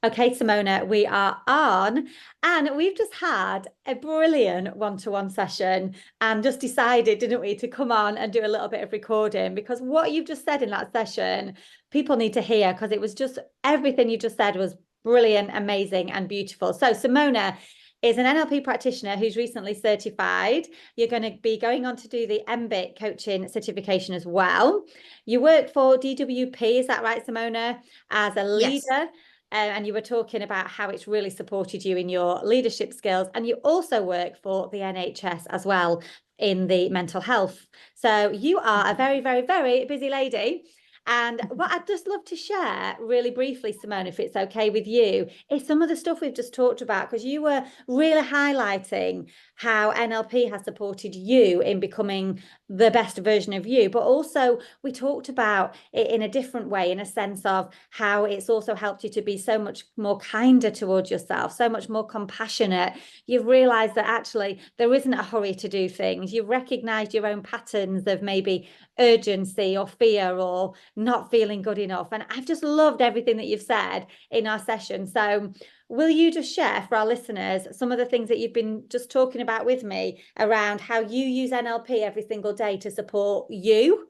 Okay, Simona, we are on, and we've just had a brilliant one-to-one session and just decided, didn't we, to come on and do a little bit of recording because what you've just said in that session, people need to hear because it was just everything you just said was brilliant, amazing, and beautiful. So, Simona is an NLP practitioner who's recently certified. You're going to be going on to do the MBIT coaching certification as well. You work for DWP, is that right, Simona, as a Yes. leader? And you were talking about how it's really supported you in your leadership skills. And you also work for the NHS as well in the mental health. So you are a very, very, very busy lady. And what I'd just love to share really briefly, Simone, if it's okay with you, is some of the stuff we've just talked about, because you were really highlighting how NLP has supported you in becoming the best version of you. But also we talked about it in a different way, in a sense of how it's also helped you to be so much more kinder towards yourself, so much more compassionate. You've realized that actually there isn't a hurry to do things. You've recognized your own patterns of maybe urgency or fear or not feeling good enough. And I've just loved everything that you've said in our session. So will you just share for our listeners some of the things that you've been just talking about with me around how you use NLP every single day to support you?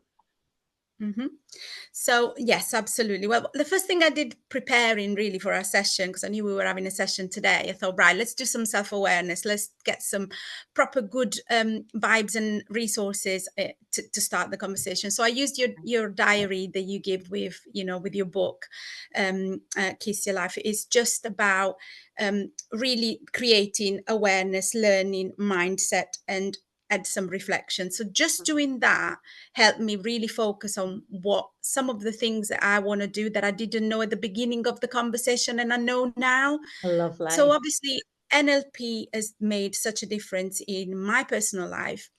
Mm-hmm. So yes, absolutely. Well, the first thing I did preparing really for our session, because I knew we were having a session today, I thought, right, let's do some self-awareness. Let's get some proper good vibes and resources to start the conversation. So I used your diary that you give with, with your book, Kiss Your Life. It's just about really creating awareness, learning, mindset, and add some reflection. So just doing that helped me really focus on what some of the things that I want to do that I didn't know at the beginning of the conversation and I know now. So Lovely. obviously NLP has made such a difference in my personal life,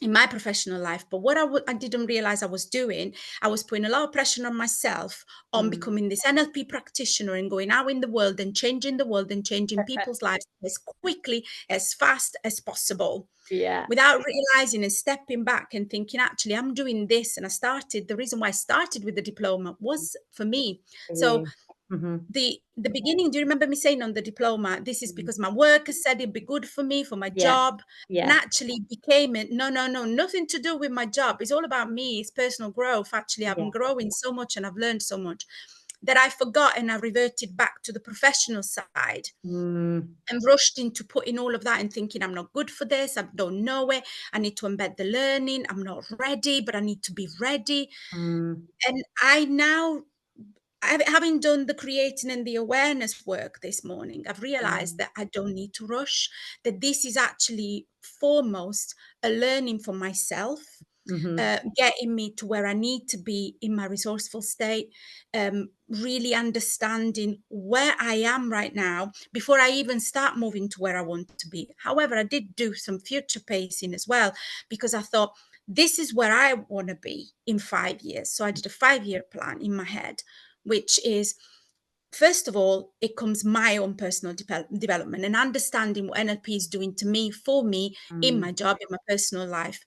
in my professional life. But what I didn't realize I was doing, I was putting a lot of pressure on myself on becoming this NLP practitioner and going out in the world and changing the world and changing people's lives as quickly, as fast as possible, Yeah. without realizing and stepping back and thinking, actually, I'm doing this. And the reason why I started with the diploma was for me. For So you. Mm-hmm. the beginning, do you remember me saying on the diploma, this is because my work has said it'd be good for me, for my Yeah. job, and Yeah. actually became it. No, no, no, nothing to do with my job. It's all about me. It's personal growth. Actually, I'm Yeah. growing so much and I've learned so much that I forgot and I reverted back to the professional side Mm, and rushed into putting all of that and thinking I'm not good for this, I don't know it, I need to embed the learning, I'm not ready, but I need to be ready. mm, And having done the creating and the awareness work this morning, I've realized mm, that I don't need to rush, that this is actually foremost a learning for myself, mm-hmm. getting me to where I need to be in my resourceful state, really understanding where I am right now before I even start moving to where I want to be. However, I did do some future pacing as well, because I thought, this is where I want to be in 5 years. So I did a 5-year plan in my head, which is, first of all, it comes my own personal development and understanding what NLP is doing to me, for me, in Mm, my job, in my personal life,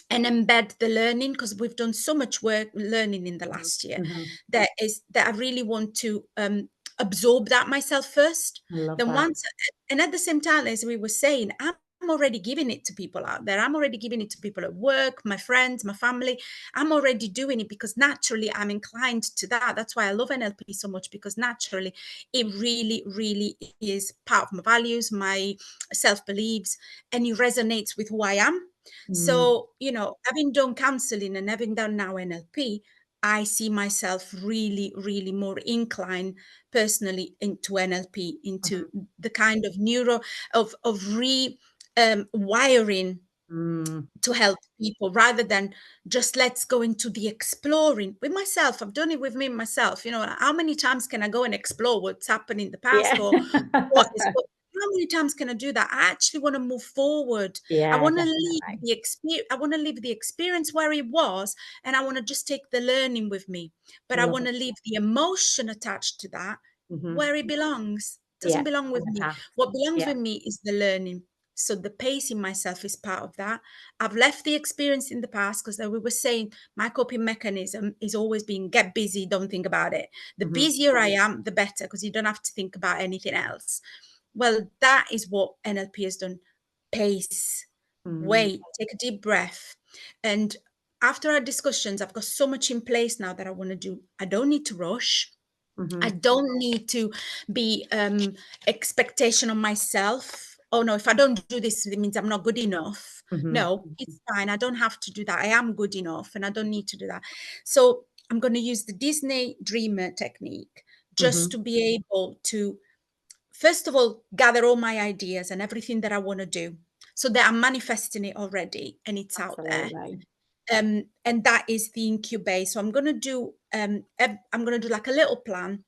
and embed the learning, because we've done so much work learning in the last year mm-hmm. that I really want to absorb that myself first. I love Then that. once, and at the same time, as we were saying, I'm already giving it to people out there. I'm already giving it to people at work, my friends, my family. I'm already doing it because naturally I'm inclined to that. That's why I love NLP so much, because naturally it really, really is part of my values, my self-beliefs, and it resonates with who I am. Mm, So, having done counseling and having done now NLP, I see myself really, really more inclined personally into NLP, into mhm, the kind of of wiring mm, to help people, rather than just let's go into the exploring with myself. I've done it with me myself. How many times can I go and explore what's happened in the past, yeah. or what is how many times can I do that? I actually want to move forward. I Yeah, want to leave definitely. the experience. I want to leave the experience where it was, and I want to just take the learning with me. But I Love want it. to leave the emotion attached to that Mm-hmm. where it belongs. It doesn't Yeah, belong with in the me. past. What belongs Yeah. with me is the learning. So the pacing myself is part of that. I've left the experience in the past, because we were saying my coping mechanism is always being get busy, don't think about it. The busier I am, the better, because you don't have to think about anything else. Well, that is what NLP has done. Pace, wait, take a deep breath. And after our discussions, I've got so much in place now that I want to do. I don't need to rush. I don't need to be expectation on myself. Oh no, if I don't do this, it means I'm not good enough. No, it's fine. I don't have to do that. I am good enough, and I don't need to do that. So I'm going to use the Disney Dreamer technique just to be able to, first of all, gather all my ideas and everything that I want to do, so that I'm manifesting it already and it's out there. And that is the incubate. So I'm going to do like a little plan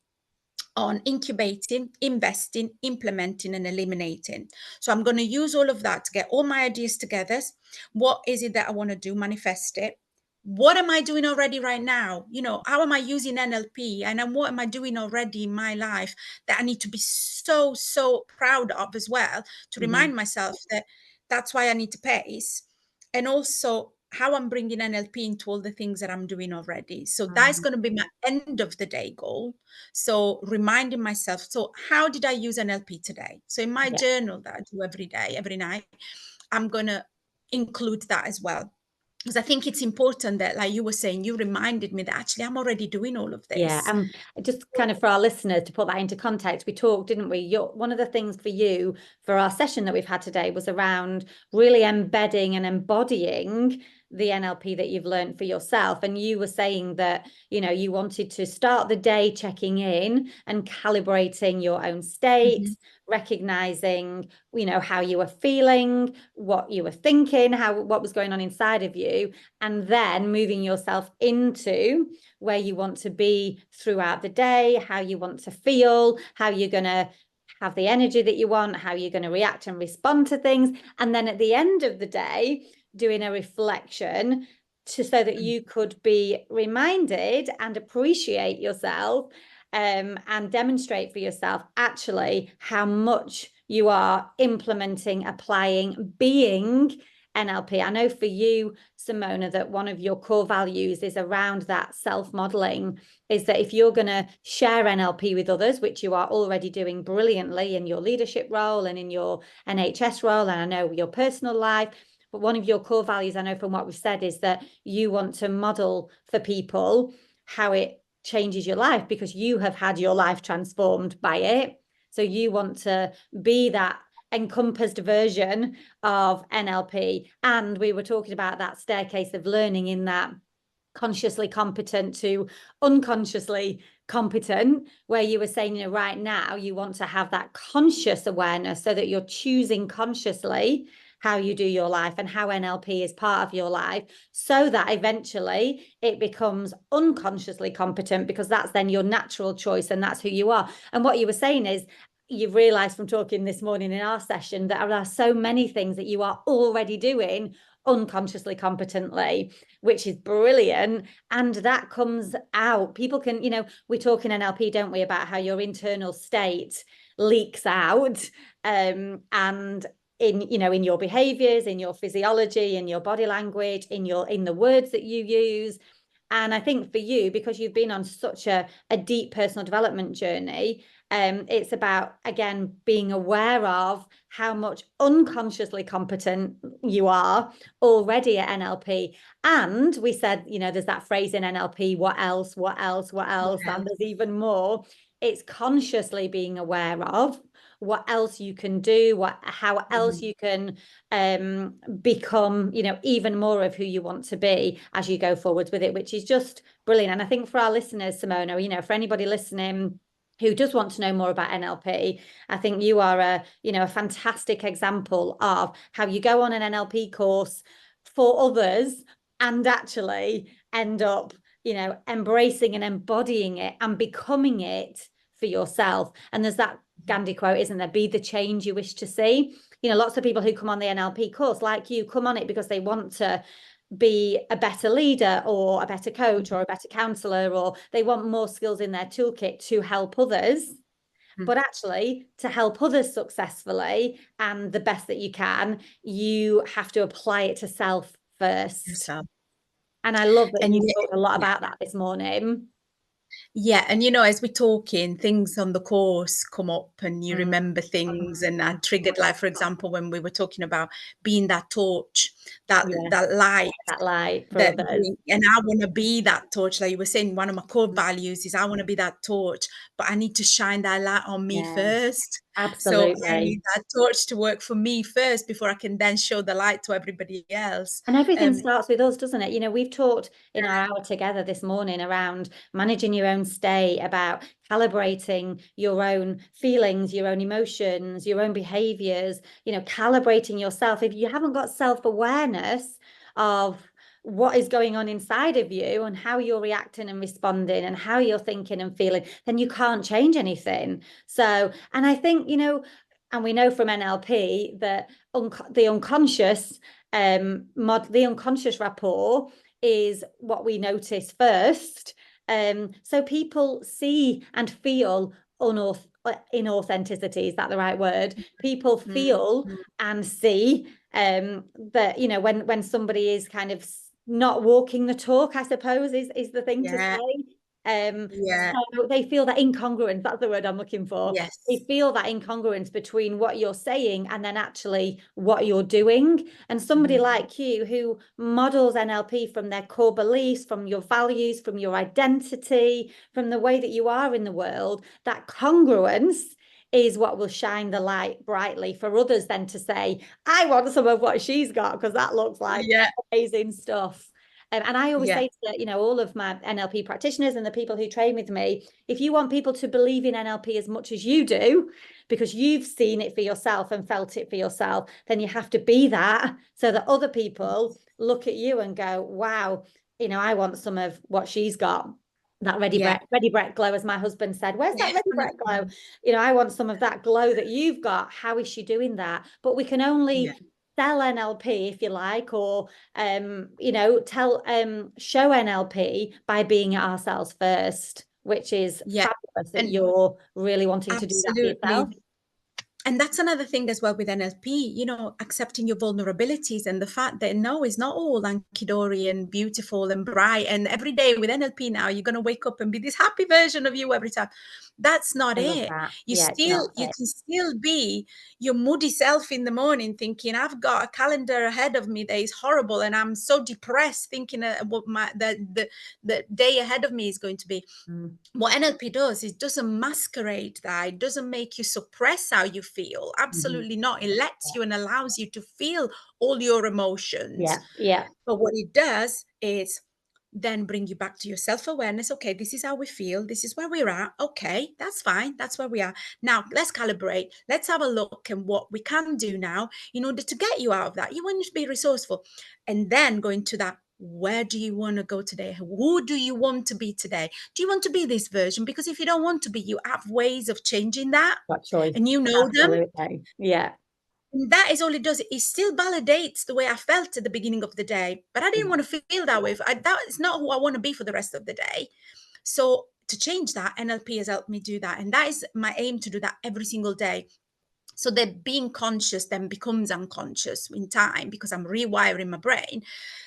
on incubating, investing, implementing, and eliminating. So I'm going to use all of that to get all my ideas together. What is it that I want to do? Manifest it. What am I doing already right now? How am I using NLP? And then what am I doing already in my life that I need to be so, so proud of as well, to remind myself that that's why I need to pace. And also how I'm bringing NLP into all the things that I'm doing already. So that's going to be my end of the day goal. So reminding myself, so how did I use NLP today? So in my journal that I do every day, every night, I'm going to include that as well. Because I think it's important that, like you were saying, you reminded me that actually I'm already doing all of this. Yeah, and just kind of for our listeners to put that into context, we talked, didn't we? One of the things for you for our session that we've had today was around really embedding and embodying the NLP that you've learned for yourself. And you were saying that, you wanted to start the day checking in and calibrating your own state, recognizing, how you were feeling, what you were thinking, what was going on inside of you, and then moving yourself into where you want to be throughout the day, how you want to feel, how you're going to have the energy that you want, how you're going to react and respond to things. And then at the end of the day, doing a reflection so that you could be reminded and appreciate yourself, and demonstrate for yourself actually how much you are implementing, applying, being NLP. I know for you, Simona, that one of your core values is around that self-modeling, is that if you're going to share NLP with others, which you are already doing brilliantly in your leadership role and in your NHS role, and I know your personal life, but one of your core values, I know from what we've said, is that you want to model for people how it changes your life because you have had your life transformed by it. So you want to be that encompassed version of NLP. And we were talking about that staircase of learning in that consciously competent to unconsciously competent, where you were saying, right now you want to have that conscious awareness so that you're choosing consciously how you do your life and how NLP is part of your life, so that eventually it becomes unconsciously competent, because that's then your natural choice and that's who you are. And what you were saying is, you've realized from talking this morning in our session that there are so many things that you are already doing unconsciously competently, which is brilliant. And that comes out. People can, we talk in NLP, don't we, about how your internal state leaks out, and in your behaviors, in your physiology, in your body language, in the words that you use. And I think for you, because you've been on such a deep personal development journey, it's about, again, being aware of how much unconsciously competent you are already at NLP. And we said, there's that phrase in NLP, what else? And there's even more. It's consciously being aware of what else you can do, how else you can become, even more of who you want to be as you go forwards with it, which is just brilliant. And I think for our listeners, Simona, for anybody listening who does want to know more about NLP, I think you are a fantastic example of how you go on an NLP course for others and actually end up, embracing and embodying it and becoming it for yourself. And there's that Gandhi quote, isn't there? Be the change you wish to see. Lots of people who come on the NLP course, like you, come on it because they want to be a better leader or a better coach or a better counsellor, or they want more skills in their toolkit to help others. But actually, to help others successfully and the best that you can, you have to apply it to self first. Yourself. And I love that And you yeah, talked a lot yeah. about that this morning. Yeah, and as we're talking, things on the course come up and you remember things, and I triggered, like, for example, when we were talking about being that torch, that light, That light for others. and I want to be that torch. Like you were saying, one of my core values is I want to be that torch, but I need to shine that light on me first. So I Absolutely. need that torch to work for me first before I can then show the light to everybody else. And everything starts with us, doesn't it? We've talked in our hour together this morning around managing your own state, about calibrating your own feelings, your own emotions, your own behaviors, calibrating yourself. If you haven't got self-awareness of what is going on inside of you and how you're reacting and responding and how you're thinking and feeling, then you can't change anything. So, and I think, and we know from NLP that the unconscious the unconscious rapport is what we notice first. So people see and feel inauthenticity. Is that the right word? People feel and see that, when somebody is kind of not walking the talk, I suppose is the thing to say. So they feel that incongruence. That's the word I'm looking for. Yes. They feel that incongruence between what you're saying and then actually what you're doing. And somebody like you who models NLP from their core beliefs, from your values, from your identity, from the way that you are in the world, that congruence is what will shine the light brightly for others then to say, I want some of what she's got, because that looks like amazing stuff. And I always say to all of my NLP practitioners and the people who train with me, if you want people to believe in NLP as much as you do, because you've seen it for yourself and felt it for yourself, then you have to be that, so that other people look at you and go, wow, I want some of what she's got. That ready Brett glow, as my husband said. Where's that ready Brett glow? I want some of that glow that you've got. How is she doing that? But we can only sell NLP, if you like, or show NLP by being ourselves first, which is fabulous that you're really wanting to do that for yourself. And that's another thing as well with NLP, accepting your vulnerabilities and the fact that no, it's not all hunky-dory and beautiful and bright. And every day with NLP now, you're going to wake up and be this happy version of you every time. That's not it. You can still be your moody self in the morning thinking, I've got a calendar ahead of me that is horrible and I'm so depressed thinking what the day ahead of me is going to be. What NLP does is doesn't masquerade that. It doesn't make you suppress how you feel. Absolutely not. It lets you and allows you to feel all your emotions. But what it does is then bring you back to your self-awareness. Okay, this is how we feel. This is where we're at. Okay, that's fine. That's where we are. Now, let's calibrate. Let's have a look at what we can do now in order to get you out of that. You want to be resourceful. And then go into that. Where do you want to go today? Who do you want to be today? Do you want to be this version? Because if you don't want to be, you have ways of changing that. What choice? And you know them. Yeah. And that is all it does. It still validates the way I felt at the beginning of the day, but I didn't want to feel that way. That is not who I want to be for the rest of the day. So to change that, NLP has helped me do that. And that is my aim, to do that every single day. So that being conscious then becomes unconscious in time, because I'm rewiring my brain.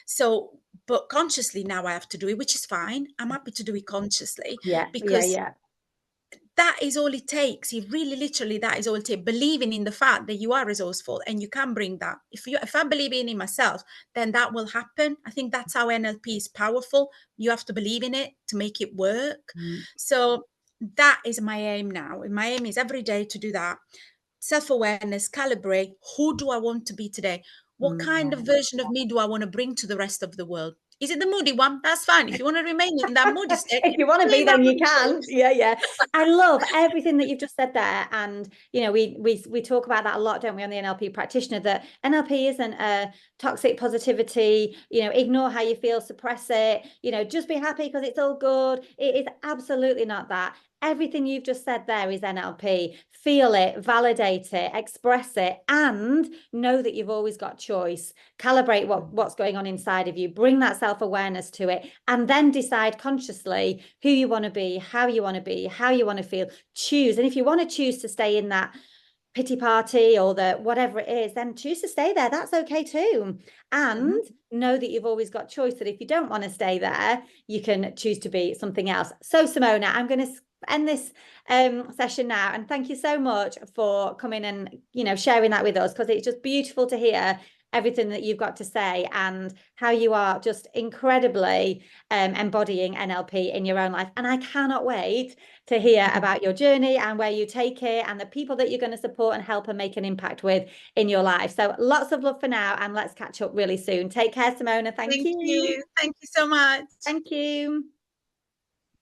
So, but consciously now I have to do it, which is fine. I'm happy to do it consciously. Because that is all it takes. It really, literally, that is all it takes. Believing in the fact that you are resourceful and you can bring that. If I believe in myself, then that will happen. I think that's how NLP is powerful. You have to believe in it to make it work. So that is my aim now. My aim is every day to do that. Self-awareness, calibrate. Who do I want to be today? What kind of version of me do I want to bring to the rest of the world? Is it the moody one? That's fine. If you want to remain in that moody state, if you want to be, then you can. I love everything that you've just said there. And we talk about that a lot, don't we, on the NLP Practitioner, that NLP isn't a toxic positivity, ignore how you feel, suppress it, just be happy because it's all good. It is absolutely not that. Everything you've just said there is NLP. Feel it, validate it, express it, and know that you've always got choice. Calibrate what's going on inside of you, bring that self-awareness to it, and then decide consciously who you want to be, how you want to be, how you want to feel. Choose. And if you want to choose to stay in that pity party or the whatever it is, then choose to stay there. That's okay too. And know that you've always got choice, that if you don't want to stay there, you can choose to be something else. So Simona, I'm going to end this session now, and thank you so much for coming and sharing that with us, because it's just beautiful to hear everything that you've got to say and how you are just incredibly embodying NLP in your own life. And I cannot wait to hear about your journey and where you take it and the people that you're going to support and help and make an impact with in your life. So lots of love for now, and let's catch up really soon. Take care, Simona. Thank you. Thank you so much. Thank you.